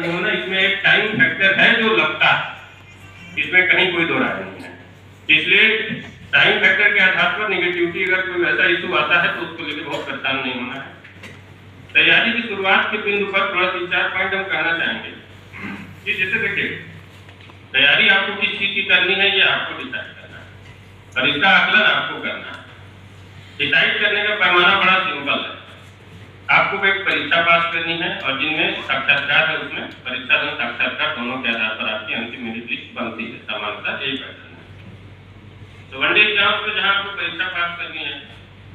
नहीं होना, इसमें एक टाइम फैक्टर है जो लगता है, इसमें कहीं कोई दो राय नहीं है। इसलिए टाइम फैक्टर के आधार पर निगेटिविटी अगर कोई वैसा इशू आता है तो उसको लेकर बहुत परेशान नहीं होना है। तैयारी की शुरुआत के बिंदु पर थोड़ा 3-4 पॉइंट हम कहना चाहेंगे कि जैसे देखिए, तैयारी आपको किस चीज की करनी है ये आपको डिसाइड करना है और इसका आकलन आपको करना है। डिसाइड करने का पैमाना बड़ा सिंपल है, आपको एक परीक्षा पास करनी है और जिनमें साक्षात्कार है उसमें परीक्षा और साक्षात्कार दोनों के आधार पर आपकी अंतिम मेरिट लिस्ट बनती है, सामान्यतः यही पैटर्न है। तो वनडे एग्जाम पे जहां आपको परीक्षा पास करनी है,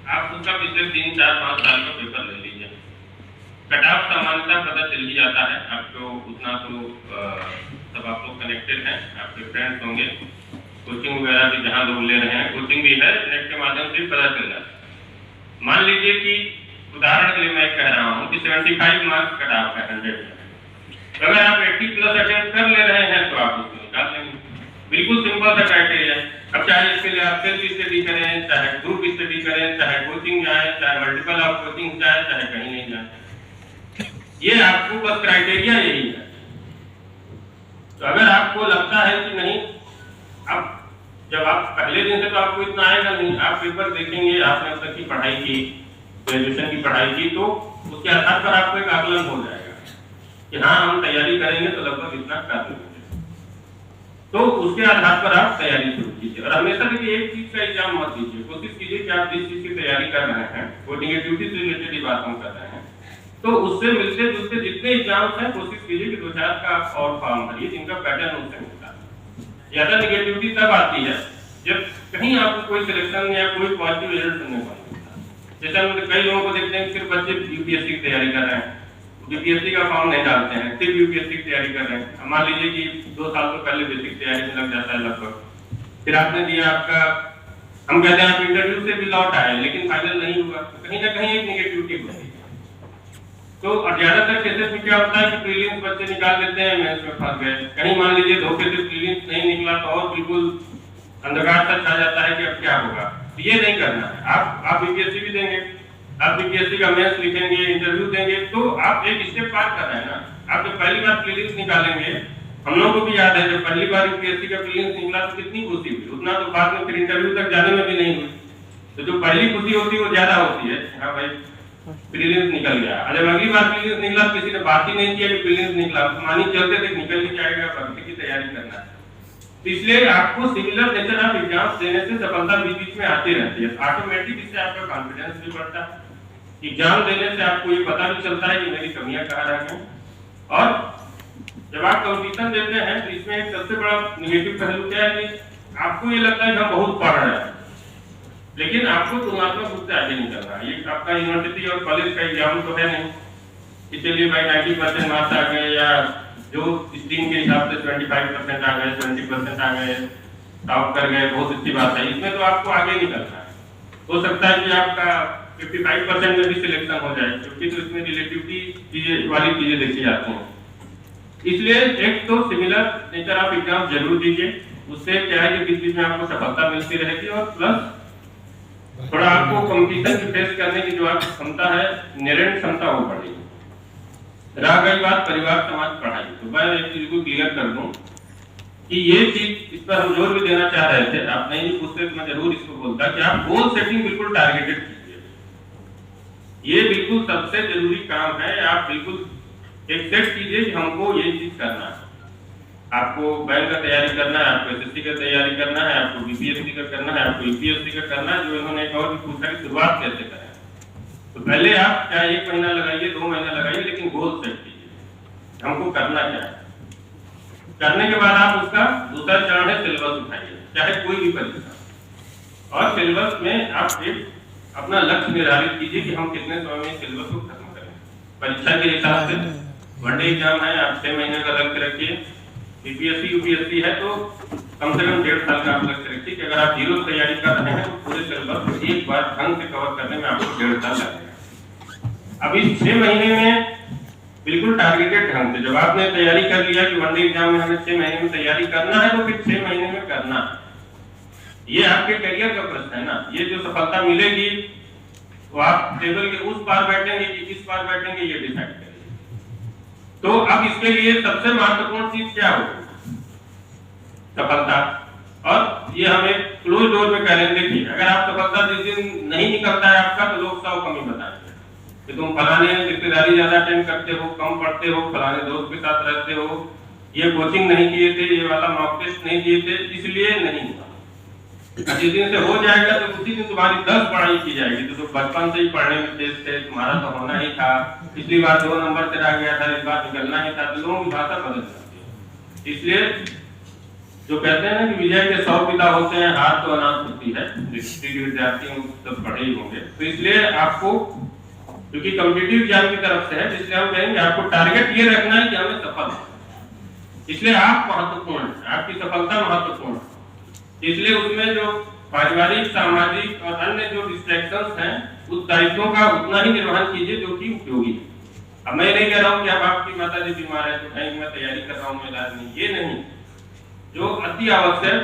आप उसका पिछले 3-4-5 साल का पेपर ले लीजिए। कट ऑफ सामान्यतः पता चल ही जाता है आपको, उतना तो सब आप लोग कनेक्टेड हैं, आपके फ्रेंड्स होंगे, कोचिंग वगैरह भी जहाँ लोग ले रहे हैं, कोचिंग भी है, नेट के माध्यम से पता चल जाता है। मान लीजिए कि उदाहरण के लिए मैं कह रहा हूँ कि 75 मार्क्स कट ऑफ है 100 में, तो अगर आप 80+ अटेम्प्ट कर ले रहे हैं तो आप उसको निकाल लेंगे। बिल्कुल सिंपल सा क्राइटेरिया है। अब चाहे इसके लिए आप सेल्फ स्टडी करें, चाहे ग्रुप स्टडी करें, चाहे कोचिंग जाए, चाहे मल्टीपल ऑफ कोचिंग जाए, चाहे कहीं नहीं जाए, ये आपको बस क्राइटेरिया यही है। तो अगर आपको लगता है कि नहीं, अब जब आप पहले दिन से तो आपको इतना आएगा नहीं, आप पेपर देखेंगे, आपने अब तक की पढ़ाई की, ग्रेजुएशन की पढ़ाई की, तो उसके आधार पर आपको एक आकलन हो जाएगा कि हाँ हम तैयारी करेंगे तो लगभग इतना कर लेंगे। तो उसके आधार पर आप तैयारी शुरू कीजिए और हमेशा देखिए एक चीज का एग्जाम मत दीजिए। कोशिश कीजिए कि आप जिस चीज की तैयारी कर रहे हैं वो निगेटिविटी से रिलेटेड ही बात हम कर रहे हैं, तो उससे मिलते जुलते जितने एग्जाम्स हैं कोशिश कीजिए कि 2-4 का आप और फॉर्म भरिए जिनका पैटर्न उससे मिलता है। ज्यादा निगेटिविटी तब आती है जब कहीं आपको कोई सिलेक्शन या कोई पॉजिटिव रिजल्ट सुनने को मिलता है। जैसे हम कई लोगों को देखते हैं, सिर्फ बच्चे यूपीएससी की तैयारी कर रहे हैं, यूपीएससी का फॉर्म नहीं डालते हैं, सिर्फ यूपीएससी की तैयारी कर रहे हैं। मान लीजिए कि 2 साल तो पहले बेसिक तैयारी में लग जाता है लगभग, फिर आपने दिया आपका, हम कहते हैं आप इंटरव्यू से भी लौट आए लेकिन फाइनल नहीं हुआ, तो कहीं ना कहीं एक निगेटिविटी होती है। तो और ज्यादातर केसेस में क्या होता है कि प्रीलिम्स बच्चे निकाल लेते हैं, मेंस में फंस गए। कहीं मान लीजिए धोखे से प्रीलिम्स नहीं निकला तो और बिल्कुल अंधकार तक आ जाता है कि अब क्या होगा। तो ये नहीं करना है। आप यूपीएससी भी देंगे, आप यूपीएससी का मेंस लिखेंगे, इंटरव्यू देंगे, तो आप एक स्टेप पार कर रहे हैं ना। आप जब पहली बार प्रीलिम्स निकालेंगे, हम लोगों को भी याद है जब पहली बार यूपीएससी का प्रीलिम्स निकला तो कितनी खुशी हुई, उतना तो बाद में फिर इंटरव्यू तक जाने में भी नहीं हुई। तो जो पहली खुशी होती है वो ज्यादा होती है, हाँ भाई प्रीलिम्स निकल गया। जब अगली बार प्रीलिम्स निकला किसी ने बात ही नहीं किया कि प्रीलिम्स निकला, मानी चलते थे निकल ही जाएगा, भर्ती की तैयारी करना है। तो इसलिए आपको सिमिलर नेचर ऑफ एग्जाम्स देने से सफलता बीच में आती रहती है। ऑटोमेटिक इससे आपका कॉन्फिडेंस भी बढ़ता है। एग्जाम देने से आपको ये पता भी चलता है कि मेरी कमियां कहाँ रह गई। और जब आप कंपटीशन देते हैं तो इसमें एक सबसे बड़ा निगेटिव पहलू क्या है कि आपको ये लगता है कि हम बहुत पढ़ रहे हैं, लेकिन आपको तुलनात्मक रूप से आगे नहीं करना है। ये आपका यूनिवर्सिटी और कॉलेज का एग्जाम तो है नहीं, इसलिए भाई 90% मार्क्स आ गए या जो स्ट्रीम के हिसाब से 25% आ गए, 20% आ गए, टॉप कर गए, बहुत अच्छी बात है। इसमें तो आपको आगे निकलना है। हो सकता है कि आपका 55% में भी सिलेक्शन हो जाए, क्योंकि तो इसमें रिलेटिविटी चीजें वाली चीजें देखी जाती हैं। इसलिए एक तो सिमिलर नेचर ऑफ एग्जाम जरूर दीजिए, उससे क्या है कि बीच में आपको सफलता मिलती रहेगी और प्लस थोड़ा आपको कंपटीशन की फेस करने की जो आपकी क्षमता है, निरंतर क्षमता वो बढ़ेगी। रह गई बात परिवार समाज पढ़ाई, तो मैं एक चीज को क्लियर कर दूं कि ये चीज, इस पर हम जोर भी देना चाह रहे थे, आप नहीं पूछते तो मैं जरूर इसको बोलता कि आप गोल सेटिंग बिल्कुल टारगेटेड कीजिए। ये बिल्कुल सबसे जरूरी काम है। आप बिल्कुल एक सेट कीजिए कि हमको ये चीज करना है। आपको बैंक का तैयारी करना है, आपको एसएससी का तैयारी करना है, आपको बीपीएससी का करना है, आपको यूपीएससी का करना है। जो इन्होंने एक और भी पूछा कि शुरुआत कैसे करें, तो पहले आप चाहे 1 महीना लगाइए, 2 महीना लगाइए, लेकिन गोल सेट कीजिए हमको करना क्या है। करने के बाद आप उसका दूसरा चरण है सिलेबस उठाइए, चाहे कोई भी परीक्षा, और सिलेबस में आप एक अपना लक्ष्य निर्धारित कीजिए कि हम कितने समय में सिलेबस को खत्म करें। परीक्षा के हिसाब से वनडे एग्जाम है, आप 6 महीने का लक्ष्य रखिए। बीपीएससी यूपीएससी है तो कम से कम 1.5 साल का आप लक्ष्य रखिए कि अगर आप जीरो तैयारी कर रहे हैं तो पूरे सिलेबस को एक बार ढंग से कवर करने में आपको 1.5 साल लगेगा। अब इस 6 महीने में बिल्कुल टारगेटेड ढंग से जब आपने तैयारी कर लिया कि वनडे एग्जाम में हमें 6 महीने में तैयारी करना है, तो फिर 6 महीने में करना है। ये आपके करियर का प्रश्न है ना। ये जो सफलता मिलेगी वो आप टेबल के उस पार बैठेंगे कि इस पार बैठेंगे, ये डिसाइड करेंगे। तो अब इसके लिए सबसे महत्वपूर्ण चीज क्या हो? सफलता। और ये हमें क्लोज डोर में करेंगे कि अगर आप सफलता जिस दिन नहीं निकलता है आपका, तो लोग 100 कमी बताएंगे कि तुम फलाने रिश्तेदारी ज्यादा अटेंड करते हो, कम पढ़ते हो, फलाने दोस्त के साथ रहते हो, ये कोचिंग नहीं किए थे, ये वाला मॉक टेस्ट नहीं दिए थे, इसलिए नहीं हुआ। जिस दिन से हो जाएगा तो उसी दिन तुम्हारी 10 पढ़ाई की जाएगी। तो बचपन से ही पढ़ने में तेज थे, तुम्हारा तो होना ही था, पिछली बार 2 नंबर से रह गया था, इस बार निकलना ही था, तो लोगों की भाषा बदल जाती है। इसलिए जो कहते हैं ना कि विजय के 100 पिता होते हैं, हाथ तो अनाथ होती है, डिस्ट्रिक्ट के विद्यार्थी सब पढ़े ही होंगे। तो इसलिए आपको, क्योंकि कॉम्पिटिटिव एग्जाम की तरफ से है, इसलिए हम कहेंगे आपको टारगेट ये रखना है कि हमें सफल होना है। इसलिए आप महत्वपूर्ण है, आपकी सफलता महत्वपूर्ण है। इसलिए उसमें जो पारिवारिक, सामाजिक और अन्य जो डिस्ट्रैक्शंस हैं, उस दायित्वों का उतना ही निर्वहन कीजिए जो कि उपयोगी है। अब मैं नहीं कह रहा हूँ कि अब आपकी माता जी बीमार है तो कहीं मैं तैयारी कर रहा हूँ, इलाज नहीं, ये नहीं। जो अति आवश्यक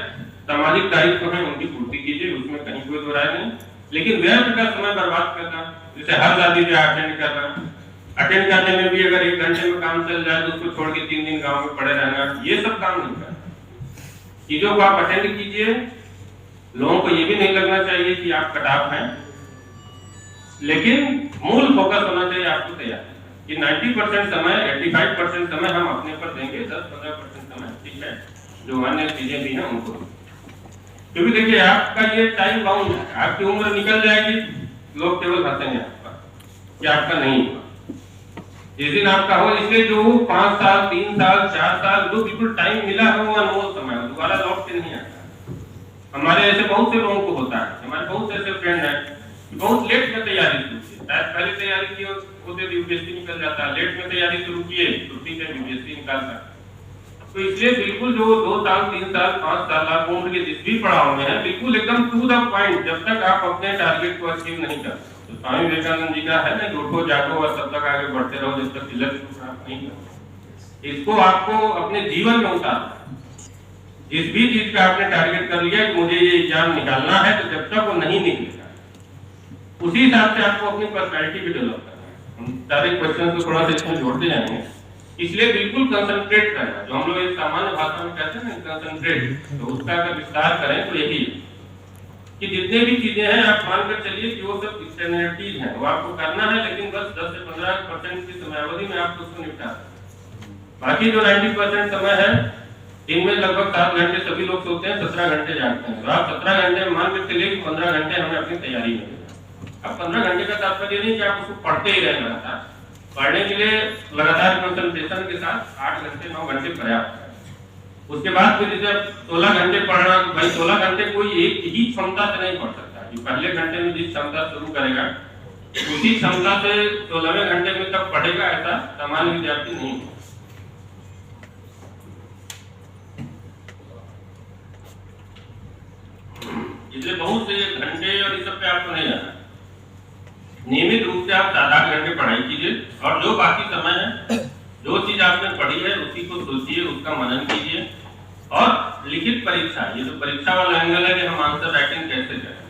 सामाजिक दायित्व है उनकी पूर्ति कीजिए, उसमें कहीं कोई दो राय नहीं। लेकिन व्यर्थ का समय बर्बाद करना, जैसे हर शादी ब्याह अटेंड करना, अटेंड करने में भी अगर 1 घंटे में काम चल जाए तो उसको छोड़ के 3 दिन गाँव में पड़े रहना, ये सब काम नहीं करना। चीजों को आप अटेंड कीजिए। लोगों को ये भी नहीं लगना चाहिए कि आप कटाप हैं, लेकिन मूल फोकस होना चाहिए आपको तैयार कि 90% समय, 85% समय हम अपने पर देंगे, 10-15% समय ठीक है जो अन्य चीजें भी हैं उनको। क्योंकि देखिए आपका ये टाइम बाउंड है, आपकी उम्र निकल जाएगी, लोग केवल हंसेंगे आपका कि आपका नहीं हुआ। जिस दिन आपका हो, इसलिए जो 5 साल, 3 साल, 4 साल जो बिल्कुल टाइम मिला है वो अनमोल समय है, दोबारा लौट के नहीं आता। हमारे ऐसे बहुत से लोगों को होता है, हमारे बहुत ऐसे फ्रेंड हैं बहुत लेट में तैयारी शुरू की, शायद पहले तैयारी की होते यूपीएससी निकल जाता है, लेट में तैयारी शुरू किए तो ठीक है यूपीएससी निकाल सकते। तो इसलिए बिल्कुल जो 2 साल, 3 साल, 5 साल आप उम्र के जिस भी पड़ाव में है, बिल्कुल एकदम टू द पॉइंट, जब तक आप अपने टारगेट को अचीव नहीं करते। तो स्वामी विवेकानंद जी का है ना, उठो जागो और तब तक आगे बढ़ते रहो जब तक तिलक प्राप्त नहीं करते। इसको आपको अपने जीवन में उतारना। जिस भी चीज का आपने टारगेट कर लिया कि मुझे ये एग्जाम निकालना है, तो जब तक वो नहीं निकलेगा उसी हिसाब से आपको अपनी पर्सनैलिटी भी डेवलप करना है। हम सारे क्वेश्चन को थोड़ा सा इसमें जोड़ते जाएंगे, इसलिए बिल्कुल कंसंट्रेट करना। जो हम लोग एक सामान्य भाषा में कहते हैं ना कंसंट्रेट, तो उसका अगर विस्तार करें तो यही कि जितने भी चीजें हैं आप मानकर चलिए कि वो सब एक्सटर्नलिटीज हैं, वो आपको करना है, लेकिन बस 10 से 15% की समयावधि में आपको उसको निपटा। बाकी जो 90% समय है, इनमें लगभग 7 घंटे सभी लोग सोते हैं, 17 घंटे जागते हैं। तो आप 17 घंटे में मान के चलिए कि 15 घंटे हमें अपनी तैयारी में। अब 15 घंटे का तात्पर्य नहीं कि आप उसको पढ़ते ही रहें लगातार। पढ़ने के लिए लगातार कंसंट्रेशन के साथ 8 घंटे 9 घंटे पर्याप्त है। उसके बाद फिर जैसे 16 घंटे पढ़ना, भाई 16 घंटे कोई एक ही क्षमता से नहीं पढ़ सकता। कि पहले घंटे में जिस क्षमता शुरू करेगा उसी क्षमता से 16वें घंटे में तब पढ़ेगा, ऐसा सामान्य विद्यार्थी नहीं है। इसलिए बहुत से घंटे और इस सब पे आपको नहीं जाना। नियमित रूप से आप 7-8 घंटे पढ़ाई कीजिए, और जो बाकी समय है, जो चीज आपने पढ़ी है उसी को सोचिए, उसका मनन कीजिए। और लिखित परीक्षा, ये जो परीक्षा वाला एंगल है कि हम आंसर राइटिंग कैसे करें,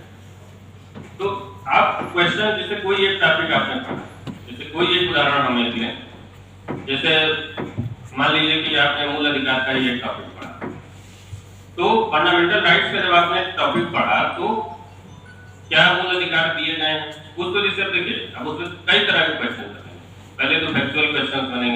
तो आप क्वेश्चन, जैसे कोई एक टॉपिक आपने पढ़ा, जैसे कोई एक उदाहरण हमें दें, जैसे मान लीजिए कि आपने मूल अधिकार का ये टॉपिक पढ़ा, तो फंडामेंटल राइट्स का जब आपने टॉपिक पढ़ा तो क्या मूल अधिकार दिए गए हैं, उसको जैसे देखिए। अब उसमें कई तरह के क्वेश्चन बनेंगे, पहले तो फैक्चुअल क्वेश्चन बनेंगे,